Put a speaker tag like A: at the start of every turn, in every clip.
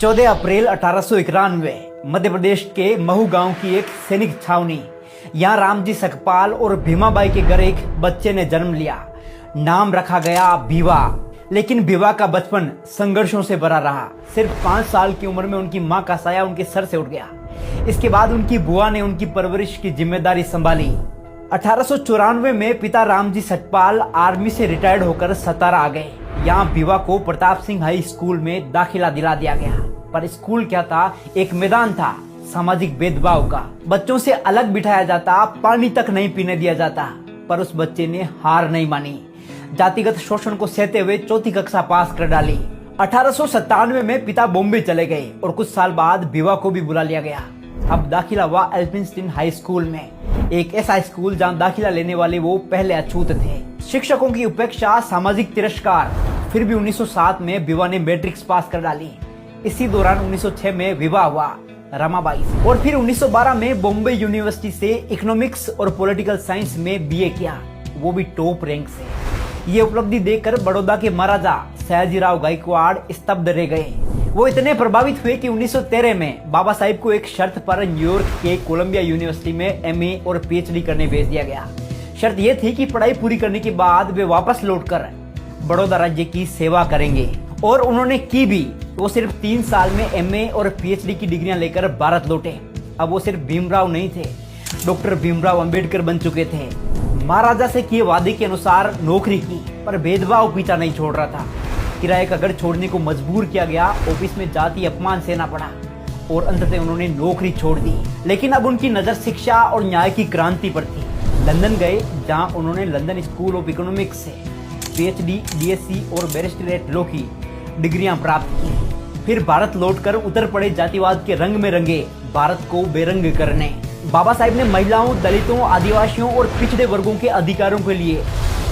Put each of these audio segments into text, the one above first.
A: 14 अप्रैल 1891 मध्य प्रदेश के महू गांव की एक सैनिक छावनी। यहाँ रामजी सकपाल और भीमाबाई के घर एक बच्चे ने जन्म लिया। नाम रखा गया भीवा। लेकिन भीवा का बचपन संघर्षों से भरा रहा। सिर्फ 5 साल की उम्र में उनकी मां का साया उनके सर से उठ गया। इसके बाद उनकी बुआ ने उनकी परवरिश की जिम्मेदारी संभाली। 1894 में पिता रामजी सकपाल आर्मी से रिटायर्ड होकर सतारा आ गए। यहाँ भीवा को प्रताप सिंह हाई स्कूल में दाखिला दिला दिया गया। पर स्कूल क्या था, एक मैदान था सामाजिक भेदभाव का। बच्चों से अलग बिठाया जाता, पानी तक नहीं पीने दिया जाता। पर उस बच्चे ने हार नहीं मानी। जातिगत शोषण को सहते हुए 4th कक्षा पास कर डाली। 1897 में पिता बॉम्बे चले गए और कुछ साल बाद भीवा को भी बुला लिया गया। अब दाखिला हुआ एल्फिंस्टीन हाई स्कूल में, एक ऐसा स्कूल जहां दाखिला लेने वाले वो पहले अछूत थे। शिक्षकों की उपेक्षा, सामाजिक तिरस्कार। फिर भी 1907 में भीवा ने मैट्रिक्स पास कर डाली। इसी दौरान 1906 में विवाह हुआ रमाबाई से। और फिर 1912 में बॉम्बे यूनिवर्सिटी से इकोनॉमिक्स और पॉलिटिकल साइंस में बीए किया, वो भी टॉप रैंक से। ये उपलब्धि देखकर बड़ौदा के महाराजा सयाजीराव गायकवाड़ स्तब्ध रह गए। वो इतने प्रभावित हुए कि 1913 में बाबा साहिब को एक शर्त पर न्यूयॉर्क के कोलंबिया यूनिवर्सिटी में एमए और पीएचडी करने भेज दिया गया। शर्त यह थी कि पढ़ाई पूरी करने के बाद वे वापस लौटकर बड़ौदा राज्य की सेवा करेंगे। और उन्होंने की भी। वो सिर्फ 3 साल में एमए और पीएचडी की डिग्रियां लेकर भारत लौटे। अब वो सिर्फ भीमराव नहीं थे, डॉक्टर भीमराव अंबेडकर बन चुके थे। महाराजा से किए वादे के अनुसार नौकरी की, पर भेदभाव पीछा नहीं छोड़ रहा था। किराए का घर छोड़ने को मजबूर किया गया, ऑफिस में जाति अपमान सहना पड़ा और अंततः उन्होंने नौकरी छोड़ दी। लेकिन अब उनकी नजर शिक्षा और न्याय की क्रांति पर थी। लंदन गए, जहां उन्होंने लंदन स्कूल ऑफ इकोनॉमिक्स से पीएचडी, डीएससी और बैरिस्टरेट लॉ की डिग्रियां प्राप्त की। फिर भारत लौटकर उतर पड़े जातिवाद के रंग में रंगे भारत को बेरंग करने। बाबा साहिब ने महिलाओं, दलितों, आदिवासियों और पिछड़े वर्गों के अधिकारों के लिए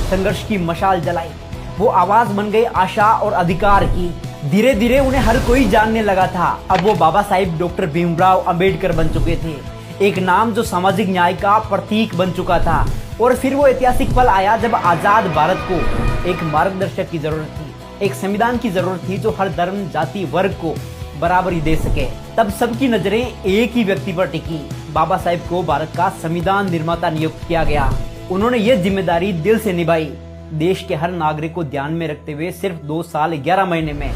A: संघर्ष की मशाल जलाई। वो आवाज बन गए आशा और अधिकार की। धीरे धीरे उन्हें हर कोई जानने लगा था। अब वो बाबा साहिब डॉक्टर भीमराव अंबेडकर बन चुके थे, एक नाम जो सामाजिक न्याय का प्रतीक बन चुका था। और फिर वो ऐतिहासिक पल आया जब आजाद भारत को एक मार्गदर्शक की जरूरत थी, एक संविधान की जरूरत थी जो हर धर्म, जाति, वर्ग को बराबरी दे सके। तब सबकी नजरें एक ही व्यक्ति पर टिकी। बाबा साहिब को भारत का संविधान निर्माता नियुक्त किया गया। उन्होंने ये जिम्मेदारी दिल से निभाई। देश के हर नागरिक को ध्यान में रखते हुए सिर्फ 2 साल 11 महीने में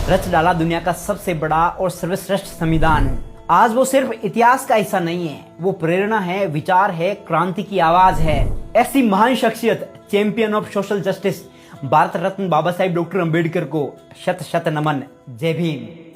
A: रच डाला दुनिया का सबसे बड़ा और सर्वश्रेष्ठ संविधान। आज वो सिर्फ इतिहास का हिस्सा नहीं है, वो प्रेरणा है, विचार है, क्रांति की आवाज है। ऐसी महान शख्सियत, champion of social justice, Bharat Ratna Baba Sahib doctor Ambedkar को शत शत नमन। जय भीम।